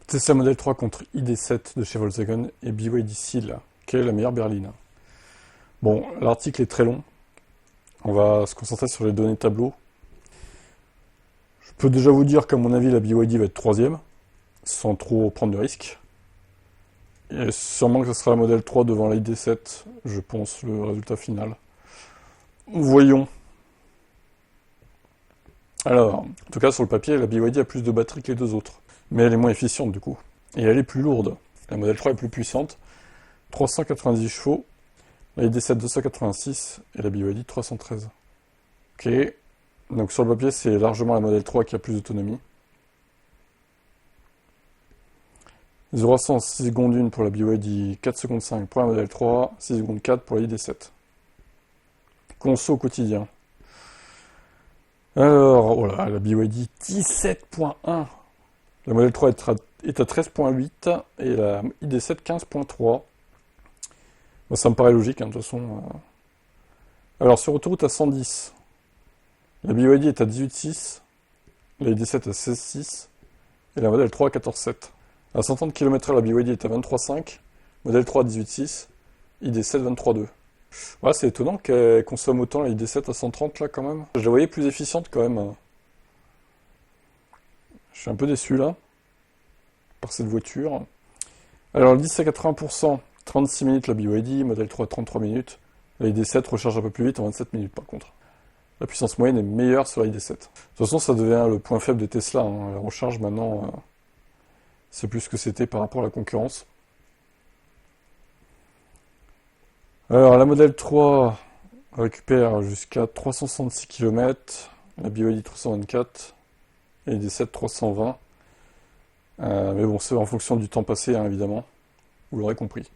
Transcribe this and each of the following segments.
Tesla Model 3 contre ID7 de chez Volkswagen et BYD Seal. Quelle est la meilleure berline? Bon, l'article est très long. On va se concentrer sur les données tableau. Je peux déjà vous dire qu'à mon avis, la BYD va être troisième, sans trop prendre de risques. Et sûrement que ce sera la Model 3 devant la ID7, je pense, le résultat final. Voyons. Alors, en tout cas, sur le papier, la BYD a plus de batterie que les deux autres. Mais elle est moins efficiente, du coup. Et elle est plus lourde. La Model 3 est plus puissante. 390 chevaux. La ID7 286 et la BYD 313. Ok. Donc sur le papier, c'est largement la Model 3 qui a plus d'autonomie. 0 à 100, 6 secondes 1 pour la BYD, 4 secondes 5 pour la Model 3, 6 secondes 4 pour la ID7. Conso au quotidien. Alors, voilà, la BYD 17.1. La Model 3 est à 13.8 et la ID7 15.3. Bon, ça me paraît logique, hein, de toute façon. Alors, sur autoroute à 110, la BYD est à 18.6, la ID7 à 16.6 et la Model 3 à 14.7. À 130 km/h, la BYD est à 23.5, Model 3 à 18.6, ID7 23.2. Ouais, c'est étonnant qu'elle consomme autant la ID7 à 130 là quand même. Je la voyais plus efficiente quand même. Je suis un peu déçu là, par cette voiture. Alors, le 10 à 80%, 36 minutes la BYD, Model 3 à 33 minutes. La ID7 recharge un peu plus vite en 27 minutes par contre. La puissance moyenne est meilleure sur la ID7. De toute façon, ça devient le point faible de Tesla, hein. La recharge maintenant, c'est plus ce que c'était par rapport à la concurrence. Alors, la Model 3 récupère jusqu'à 366 km, la BYD 324 et la ID7 320. Mais bon, c'est en fonction du temps passé, hein, évidemment. Vous l'aurez compris.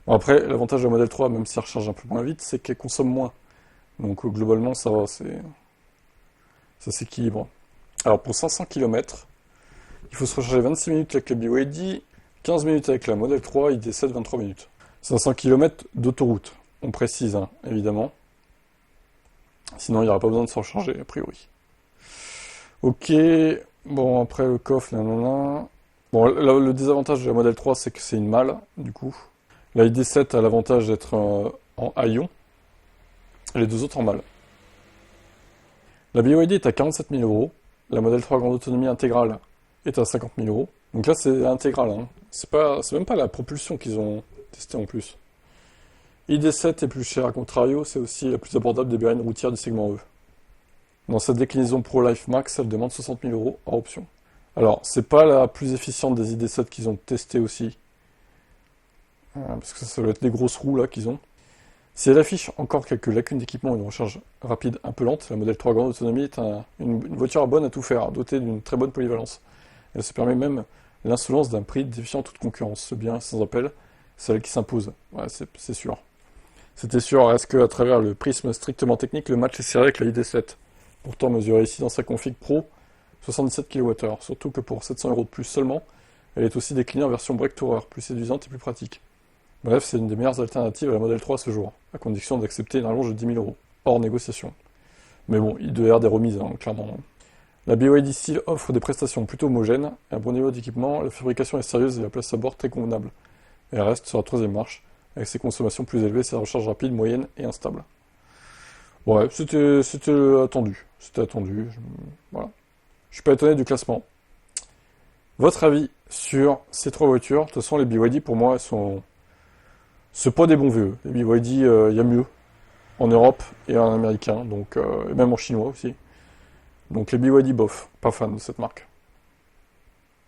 Bon, après, l'avantage de la Model 3, même si elle recharge un peu moins vite, c'est qu'elle consomme moins. Donc globalement, ça va, ça s'équilibre. Alors pour 500 km, il faut se recharger 26 minutes avec la BYD, 15 minutes avec la Model 3, ID7 23 minutes. 500 km d'autoroute, on précise, hein, évidemment. Sinon, il n'y aura pas besoin de se recharger, a priori. Ok, bon, après le coffre, nanana. Bon, le désavantage de la Model 3, c'est que c'est une malle, du coup. La ID7 a l'avantage d'être en haillon, et les deux autres en malle. La BYD est à 47 000 euros, la Model 3 grande autonomie intégrale est à 50 000 euros. Donc là, c'est intégral, hein. C'est même pas la propulsion qu'ils ont testé en plus. ID7 est plus cher, à contrario, c'est aussi la plus abordable des berlines routières du segment E. Dans cette déclinaison Pro Life Max, elle demande 60 000 euros hors option. Alors, c'est pas la plus efficiente des ID7 qu'ils ont testé aussi. Parce que ça doit être des grosses roues là qu'ils ont. Si elle affiche encore quelques lacunes d'équipement et une recharge rapide un peu lente, la Model 3 grande autonomie est une voiture bonne à tout faire, dotée d'une très bonne polyvalence. Elle se permet même l'insolence d'un prix défiant toute concurrence. Ce bien, sans appel, c'est elle qui s'impose. Ouais, c'est sûr. C'était sûr, est-ce qu'à travers le prisme strictement technique, le match est serré avec la ID7? Pourtant mesurée ici dans sa config Pro, 77 kWh. Surtout que pour 700 euros de plus seulement, elle est aussi déclinée en version Break Tourer, plus séduisante et plus pratique. Bref, c'est une des meilleures alternatives à la Model 3 à ce jour, à condition d'accepter une rallonge de 10 000 euros, hors négociation. Mais bon, il doit y avoir des remises, hein, clairement. La BYD Seal offre des prestations plutôt homogènes, un bon niveau d'équipement, la fabrication est sérieuse et la place à bord très convenable. Elle reste sur la troisième marche, avec ses consommations plus élevées, sa recharge rapide, moyenne et instable. Ouais, c'était attendu. C'était attendu. Voilà. Je suis pas étonné du classement. Votre avis sur ces trois voitures? De toute façon, les BYD, pour moi, elles sont... C'est pas des bons vieux. Les BYD, il y a mieux. En Europe et en américain, donc, et même en chinois aussi. Donc les BYD, bof. Pas fan de cette marque.